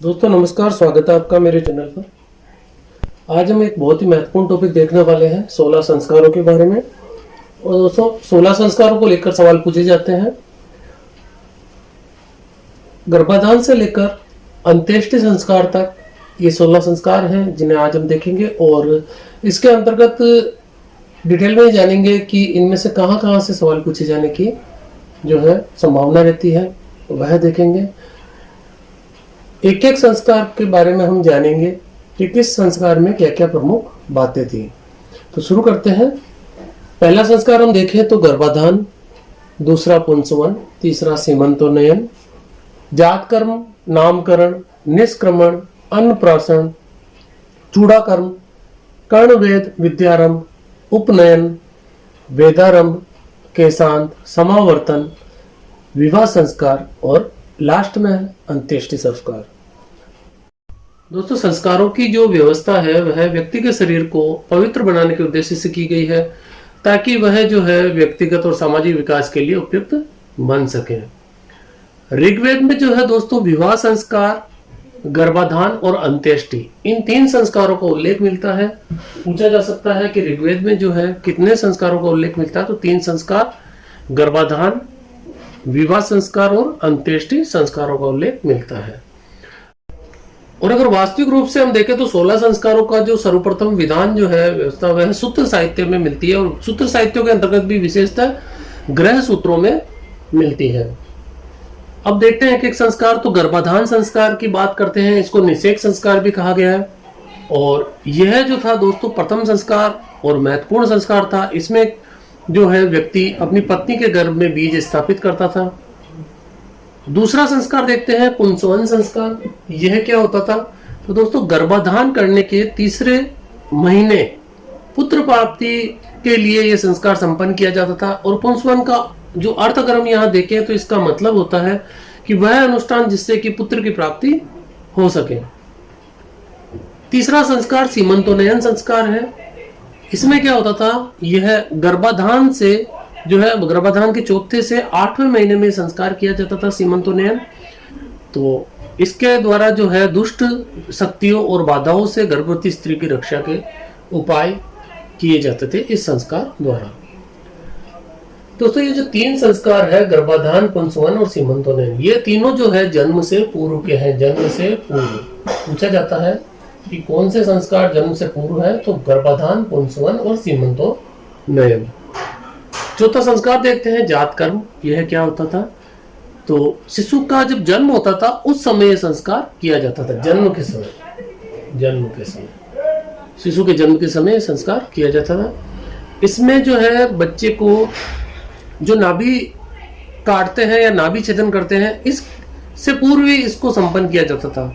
दोस्तों नमस्कार, स्वागत है आपका मेरे चैनल पर। आज हम एक बहुत ही महत्वपूर्ण टॉपिक देखने वाले हैं 16 संस्कारों के बारे में। और दोस्तों 16 संस्कारों को लेकर सवाल पूछे जाते हैं। गर्भाधान से लेकर अंत्येष्टि संस्कार तक ये 16 संस्कार हैं जिन्हें आज हम देखेंगे, और इसके अंतर्गत डिटेल में जानेंगे कि इनमें से कहाँ से सवाल पूछे जाने की जो है संभावना रहती है, वह देखेंगे। एक एक संस्कार के बारे में हम जानेंगे कि किस संस्कार में क्या क्या प्रमुख बातें थी। तो शुरू करते हैं। पहला संस्कार हम देखें तो गर्भाधान, दूसरा पुंसवन, तीसरा सीमंतोन्नयन, जातकर्म, नामकरण, निष्क्रमण, अन्नप्राशन, चूड़ाकर्म, कर्णवेद, विद्यारंभ, उपनयन, वेदारंभ, केशांत, समावर्तन, विवाह संस्कार और लास्ट में है अंत्येष्टि संस्कार। दोस्तों संस्कारों की जो व्यवस्था है वह व्यक्ति के शरीर को पवित्र बनाने के उद्देश्य से की गई है, ताकि वह जो है व्यक्तिगत और सामाजिक विकास के लिए उपयुक्त बन सके। ऋग्वेद में जो है दोस्तों विवाह संस्कार, गर्भाधान और अंत्येष्टि, इन तीन संस्कारों का उल्लेख मिलता है। पूछा जा सकता है कि ऋग्वेद में जो है कितने संस्कारों का उल्लेख मिलता है, तो 3 संस्कार, गर्भाधान, विवाह संस्कार और अंत्येष्टि संस्कारों का उल्लेख मिलता है। और अगर वास्तविक रूप से हम देखें तो 16 संस्कारों का जो सर्वप्रथम विधान जो है व्यवस्था वह सूत्र साहित्य में मिलती है, और सूत्र साहित्यों के अंतर्गत भी विशेषतः ग्रह सूत्रों में मिलती है। अब देखते हैं एक संस्कार। तो गर्भाधान संस्कार की बात करते हैं, इसको निषेक संस्कार भी कहा गया है, और यह जो था दोस्तों प्रथम संस्कार और महत्वपूर्ण संस्कार था। इसमें जो है व्यक्ति अपनी पत्नी के गर्भ में बीज स्थापित करता था। दूसरा संस्कार देखते हैं पुंसवन संस्कार। यह क्या होता था, तो दोस्तों गर्भाधान करने के तीसरे महीने पुत्र प्राप्ति के लिए यह संस्कार संपन्न किया जाता था। और पुंसवन का जो अर्थ अगर हम यहाँ देखें तो इसका मतलब होता है कि वह अनुष्ठान जिससे कि पुत्र की प्राप्ति हो सके। तीसरा संस्कार सीमंतोन्नयन संस्कार है। इसमें क्या होता था, यह गर्भाधान से जो है गर्भाधान के चौथे से 8वें महीने में संस्कार किया जाता था सीमंतोन्नयन। तो इसके द्वारा जो है दुष्ट शक्तियों और बाधाओं से गर्भवती स्त्री की रक्षा के उपाय किए जाते थे इस संस्कार द्वारा। दोस्तों ये जो 3 संस्कार है गर्भाधान, पुंसवन और सीमंतोन्नयन, ये तीनों जो है जन्म से पूर्व के हैं। जन्म से पूर्व पूछा जाता है कि कौन से संस्कार जन्म से पूर्व है, तो गर्भाधान, पुंसवन और सीमंतोन्नयन। चौथा संस्कार देखते हैं जातकर्म। यह क्या होता था, तो शिशु का जब जन्म होता था उस समय यह संस्कार किया जाता था। जन्म के समय शिशु के जन्म के समय संस्कार किया जाता था। इसमें जो है बच्चे को जो नाभि काटते हैं या नाभि छेदन करते हैं, इससे पूर्व ही इसको संपन्न किया जाता था।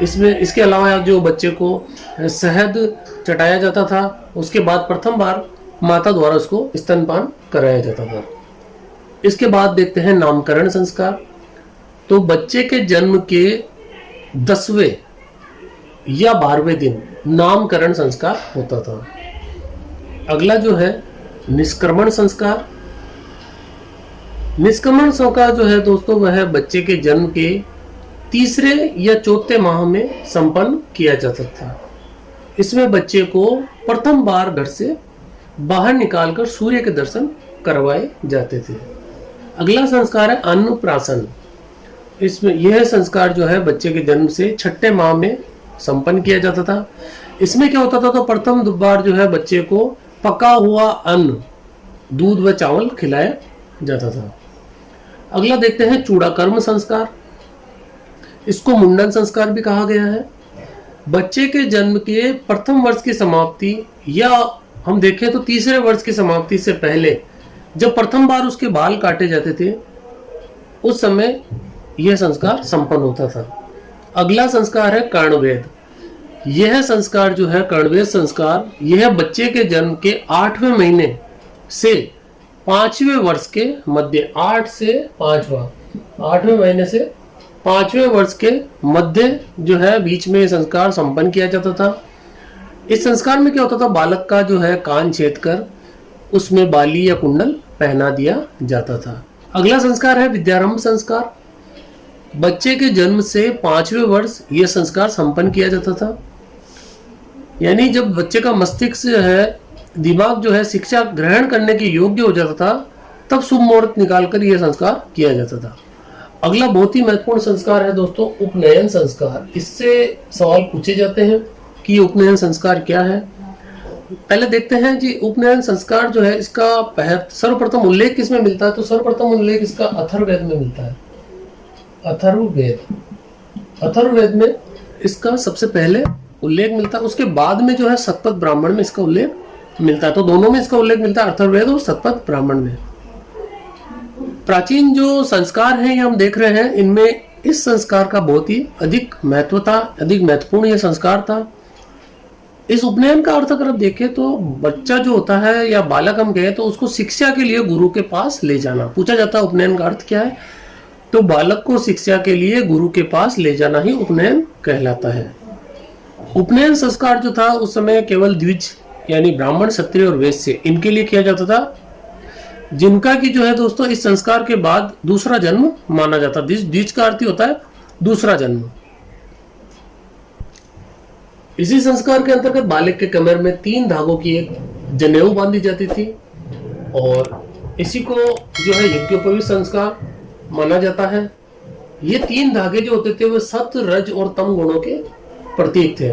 इसमें इसके अलावा जो बच्चे को शहद चटाया जाता था, उसके बाद प्रथम बार माता द्वारा उसको स्तनपान कराया जाता था। इसके बाद देखते हैं नामकरण संस्कार। तो बच्चे के जन्म के 10वें या 12वें दिन नामकरण संस्कार होता था। अगला जो है निष्क्रमण संस्कार। निष्क्रमण संस्कार जो है दोस्तों वह बच्चे के जन्म के 3 या 4 माह में संपन्न किया जाता था। इसमें बच्चे को प्रथम बार घर से बाहर निकालकर सूर्य के दर्शन करवाए जाते थे। अगला संस्कार है अन्नप्राशन। इसमें यह संस्कार जो है बच्चे के जन्म से 6ठे माह में संपन्न किया जाता था। इसमें क्या होता था, तो प्रथम बार जो है बच्चे को पका हुआ अन्न, दूध व चावल खिलाया जाता था। अगला देखते हैं चूड़ाकर्म संस्कार। इसको मुंडन संस्कार भी कहा गया है। बच्चे के जन्म के प्रथम वर्ष की समाप्ति या हम देखें तो 3रे वर्ष की समाप्ति से पहले जब प्रथम बार उसके बाल काटे जाते थे, उस समय यह संस्कार संपन्न होता था। अगला संस्कार है कर्णवेद। यह संस्कार जो है कर्णवेद संस्कार, यह बच्चे के जन्म के 8वें महीने से 5वें वर्ष के मध्य, 8 से 8वें महीने से 5वें वर्ष के मध्य जो है बीच में संस्कार संपन्न किया जाता था। इस संस्कार में क्या होता था, बालक का जो है कान छेद कर उसमें बाली या कुंडल पहना दिया जाता था। अगला संस्कार है विद्यारंभ संस्कार। बच्चे के जन्म से 5वें वर्ष यह संस्कार संपन्न किया जाता था। यानी जब बच्चे का मस्तिष्क जो है, दिमाग जो है शिक्षा ग्रहण करने के योग्य हो जाता था, तब शुभ मुहूर्त निकालकर यह संस्कार किया जाता था। अगला बहुत ही महत्वपूर्ण संस्कार है दोस्तों, उपनयन संस्कार। इससे सवाल पूछे जाते हैं कि उपनयन संस्कार क्या है। पहले देखते हैं जी, उपनयन संस्कार जो है इसका सर्वप्रथम उल्लेख किसमें मिलता है? तो सर्वप्रथम उल्लेख इसका अथर्ववेद में मिलता है। अथर्ववेद में इसका सबसे पहले उल्लेख मिलता है। उसके बाद में जो है शतपथ ब्राह्मण में इसका उल्लेख मिलता है। तो दोनों में इसका उल्लेख मिलता है, अथर्ववेद और शतपथ ब्राह्मण में। प्राचीन जो संस्कार हैं ये हम देख रहे हैं, इनमें इस संस्कार का बहुत ही अधिक महत्व था, अधिक महत्वपूर्ण यह संस्कार था। इस उपनयन का अर्थ अगर आप देखें तो बच्चा जो होता है या बालक हम कहें तो उसको शिक्षा के लिए गुरु के पास ले जाना। पूछा जाता है उपनयन का अर्थ क्या है, तो बालक को शिक्षा के लिए गुरु के पास ले जाना ही उपनयन कहलाता है। उपनयन संस्कार जो था उस समय केवल द्विज यानी ब्राह्मण, क्षत्रिय और वैश्य इनके लिए किया जाता था, जिनका की जो है दोस्तों इस संस्कार के बाद दूसरा जन्म माना जाता। द्विज का अर्थ होता है दूसरा जन्म। इसी संस्कार के अंतर्गत बालक के कमर में 3 धागों की एक जनेऊ बांधी जाती थी और इसी को जो है यज्ञोपवीत संस्कार माना जाता है। ये 3 धागे जो होते थे वो सत्व, रज और तम गुणों के प्रतीक थे।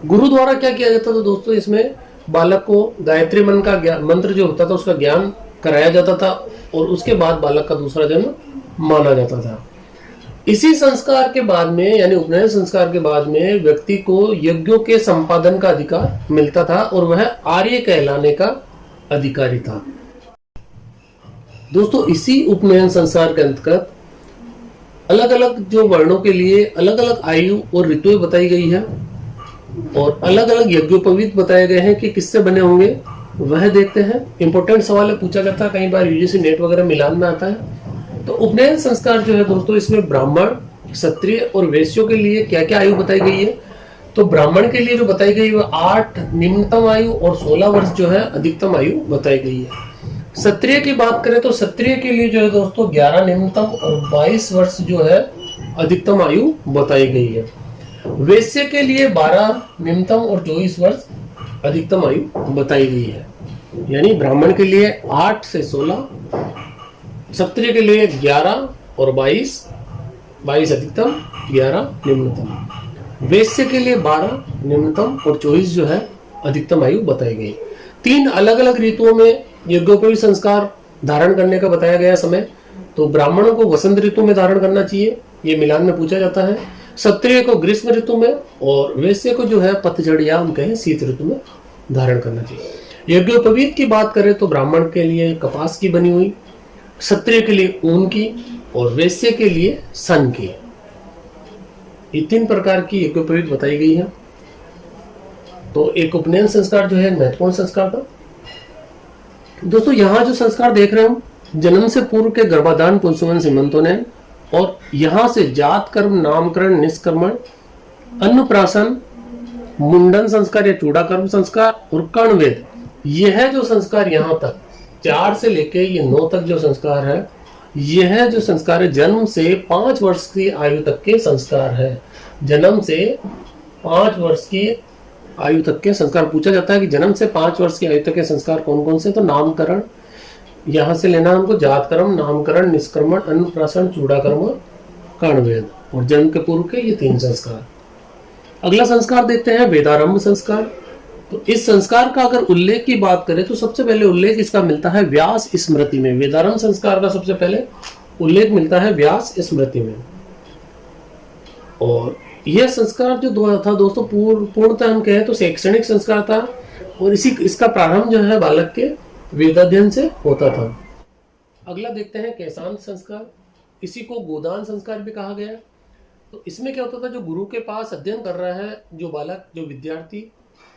गुरु द्वारा क्या किया जाता था दोस्तों, इसमें बालक को गायत्री मंत्र जो होता था उसका ज्ञान कराया जाता था और उसके बाद बालक का दूसरा जन्म माना जाता था। इसी संस्कार के बाद में यानी उपनयन संस्कार के बाद में व्यक्ति को यज्ञों के संपादन का अधिकार मिलता था और वह आर्य कहलाने का अधिकारी था। दोस्तों इसी उपनयन संस्कार के अंतर्गत अलग अलग जो वर्णों के लिए अलग अलग आयु और ऋतुएं बताई गई है और अलग अलग यज्ञोपवीत बताए गए हैं कि किससे बने होंगे, वह देखते हैं। इंपॉर्टेंट सवाल है, पूछा जाता है कई बार, यूजीसी नेट वगैरह मिलान में आता है। तो उपनयन संस्कार जो है दोस्तों इसमें ब्राह्मण, क्षत्रिय और वैश्यों के लिए क्या क्या आयु बताई गई है। तो ब्राह्मण के लिए जो बताई गई वो 8 निम्नतम आयु और 16 वर्ष जो है अधिकतम आयु बताई गई है। क्षत्रिय की बात करें तो क्षत्रिय के लिए जो है दोस्तों 11 निम्नतम और 22 वर्ष जो है अधिकतम आयु बताई गई है। वैश्य के लिए 12 निम्नतम और 24 वर्ष अधिकतम आयु बताई गई है। यानी ब्राह्मण के लिए 8 से 16, क्षत्रिय के लिए 11 और 22 अधिकतम, 11 निम्नतम। वैश्य के लिए 12 निम्नतम और 24 जो है अधिकतम आयु बताई गई। 3 अलग अलग ऋतुओं में यज्ञोपवीत संस्कार धारण करने का बताया गया समय। तो ब्राह्मणों को वसंत ऋतु में धारण करना चाहिए, ये मिलान में पूछा जाता है। क्षत्रिय को ग्रीष्म ऋतु में और वैश्य को जो है पतझड़ या हम कहें शीत ऋतु में धारण करना चाहिए। यज्ञोपवीत की बात करें तो ब्राह्मण के लिए कपास की बनी हुई, क्षत्रिय के लिए ऊन की और वैश्य के लिए सन की। ये 3 प्रकार की यज्ञोपवीत बताई गई है। तो एक उपनयन संस्कार जो है महत्वपूर्ण संस्कार था। दोस्तों यहाँ जो संस्कार देख रहे हैं हम, जन्म से पूर्व के गर्भाधान, पुंसवन, सीमंतोनयन और यहाँ से जात कर्म, नामकरण, निष्कर्मण, अन्नप्राशन, मुंडन संस्कार या चूड़ा कर्म संस्कार और कर्णवेद, यह जो संस्कार यहाँ तक 4 से लेके ये 9 तक जो संस्कार है, यह जो संस्कार है जन्म से 5 वर्ष की आयु तक के संस्कार है। जन्म से 5 वर्ष की आयु तक के संस्कार। पूछा जाता है कि जन्म से 5 वर्ष की आयु तक के संस्कार कौन कौन से, तो नामकरण, यहां से लेना हमको जात कर्म, नामकरण, निष्कर्मण, अन्नप्राशन, चूड़ा कर्म और कर्णवेद, और जन्म के पूर्व के ये 3 संस्कार। अगला संस्कार देखते हैं वेदारंभ संस्कार। तो इस संस्कार का अगर उल्लेख की बात करें तो सबसे पहले उल्लेख इसका मिलता है व्यास स्मृति में। वेदारंभ संस्कार का सबसे पहले उल्लेख मिलता है व्यास स्मृति में। और यह संस्कार जो था दोस्तों पूर्णतः हम कहें तो शैक्षणिक संस्कार था और इसका प्रारंभ जो है बालक के वेदाध्ययन से होता था। अगला देखते हैं केशांत संस्कार। इसी को गोदान संस्कार भी कहा गया। तो इसमें क्या होता था, जो गुरु के पास अध्ययन कर रहा है जो बालक, जो विद्यार्थी,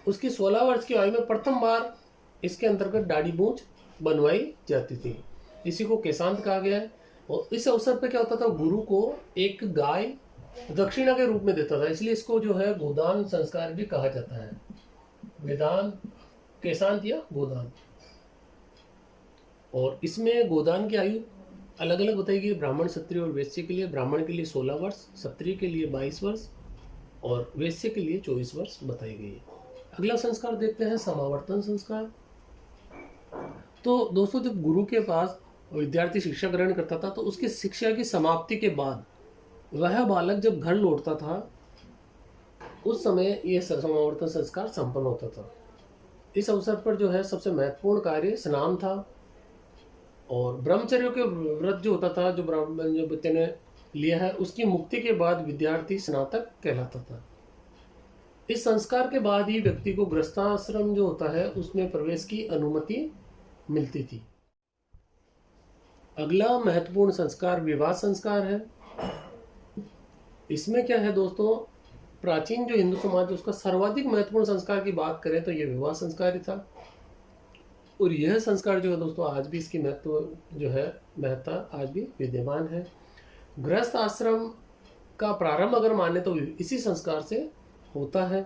उसकी 16 वर्ष की आयु में प्रथम बार इसके अंतर्गत दाढ़ी मूंछ बनवाई जाती थी। इसी को केशांत कहा गया है। और इस अवसर पे क्या होता था, गुरु को एक गाय दक्षिणा के रूप में देता था, इसलिए इसको जो है गोदान संस्कार भी कहा जाता है। वेदान, केशांत या गोदान। और इसमें गोदान की आयु अलग अलग बताई गई। ब्राह्मण, क्षत्रिय और वैश्य के लिए, ब्राह्मण के लिए 16 वर्ष, क्षत्रिय के लिए 22 वर्ष और वैश्य के लिए 24 वर्ष बताई गई है। अगला संस्कार देखते हैं, समावर्तन संस्कार। तो दोस्तों, जब गुरु के पास विद्यार्थी शिक्षा ग्रहण करता था तो उसकी शिक्षा की समाप्ति के बाद वह बालक जब घर लौटता था उस समय यह समावर्तन संस्कार संपन्न होता था। इस अवसर पर जो है सबसे महत्वपूर्ण कार्य स्नान था और ब्रह्मचर्य के व्रत जो होता था, जो ब्राह्मण जो बच्चे ने लिया है, उसकी मुक्ति के बाद विद्यार्थी स्नातक कहलाता था। इस संस्कार के बाद ही व्यक्ति को गृहस्थाश्रम जो होता है उसमें प्रवेश की अनुमति मिलती थी। अगला महत्वपूर्ण संस्कार विवाह संस्कार है। इसमें क्या है दोस्तों, प्राचीन जो हिंदू समाज है उसका सर्वाधिक महत्वपूर्ण संस्कार की बात करें तो यह विवाह संस्कार ही था। और यह संस्कार जो है दोस्तों, आज भी इसकी महत्ता आज भी विद्यमान है। गृहस्थ आश्रम का प्रारंभ अगर माने तो इसी संस्कार से होता है।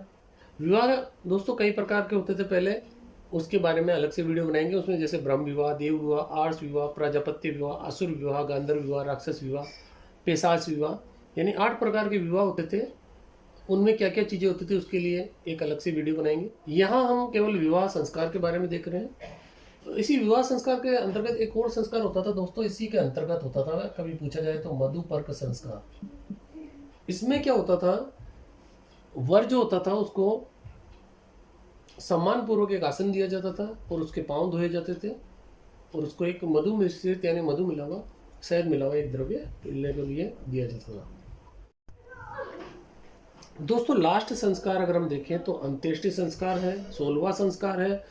विवाह दोस्तों कई प्रकार के होते थे पहले, उसके बारे में अलग से वीडियो बनाएंगे। उसमें जैसे ब्रह्म विवाह, देव विवाह, आर्ष विवाह, प्रजापत्य विवाह, असुर विवाह, गांधर्व विवाह, राक्षस विवाह, पेशाच विवाह, यानी 8 प्रकार के विवाह होते थे। उनमें क्या क्या चीज़ें होती थी उसके लिए एक अलग से वीडियो बनाएंगे। यहाँ हम केवल विवाह संस्कार के बारे में देख रहे हैं। तो इसी विवाह संस्कार के अंतर्गत एक और संस्कार होता था दोस्तों, इसी के अंतर्गत होता था, कभी पूछा जाए तो मधुपर्क संस्कार। इसमें क्या होता था, वर जो होता था उसको सम्मान पूर्वक एक आसन दिया जाता था और उसके पांव धोए जाते थे और उसको एक मधु मिश्रित यानी मधु मिला हुआ, शहद मिला हुआ एक द्रव्य पीने के लिए दिया जाता था। दोस्तों लास्ट संस्कार अगर हम देखें तो अंत्येष्टि संस्कार है, 16वां संस्कार है।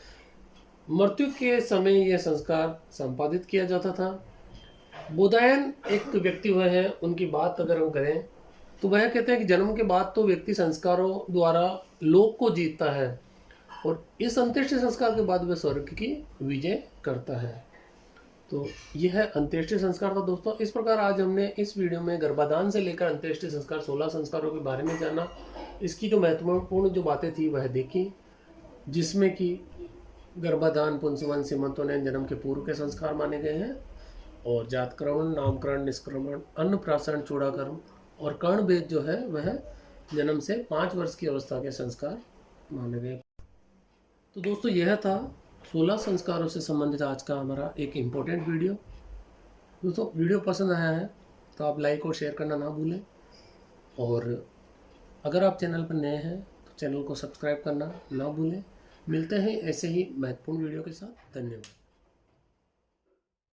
मृत्यु के समय यह संस्कार संपादित किया जाता था। बोधायन एक व्यक्ति हुए हैं, उनकी बात अगर हम करें तो वह कहते हैं कि जन्म के बाद तो व्यक्ति संस्कारों द्वारा लोक को जीतता है और इस अंत्येष्टि संस्कार के बाद वह स्वर्ग की विजय करता है। तो यह अंत्येष्टि संस्कार था दोस्तों। इस प्रकार आज हमने इस वीडियो में गर्भाधान से लेकर अंत्येष्टि संस्कार 16 संस्कारों के बारे में जाना। इसकी जो महत्वपूर्ण जो बातें थी वह देखी, जिसमें कि गर्भाधान, पुंसवन, सीमंतोनयन जन्म के पूर्व के संस्कार माने गए हैं और जातकर्मण, नामकरण, निष्क्रमण, अन्नप्राशन, चूड़ाकर्म और कर्णभेद जो है वह जन्म से 5 वर्ष की अवस्था के संस्कार माने गए। तो दोस्तों यह था 16 संस्कारों से संबंधित आज का हमारा एक इम्पोर्टेंट वीडियो। दोस्तों वीडियो पसंद आया है तो आप लाइक और शेयर करना ना भूलें और अगर आप चैनल पर नए हैं तो चैनल को सब्सक्राइब करना ना भूलें। मिलते हैं ऐसे ही महत्वपूर्ण वीडियो के साथ। धन्यवाद।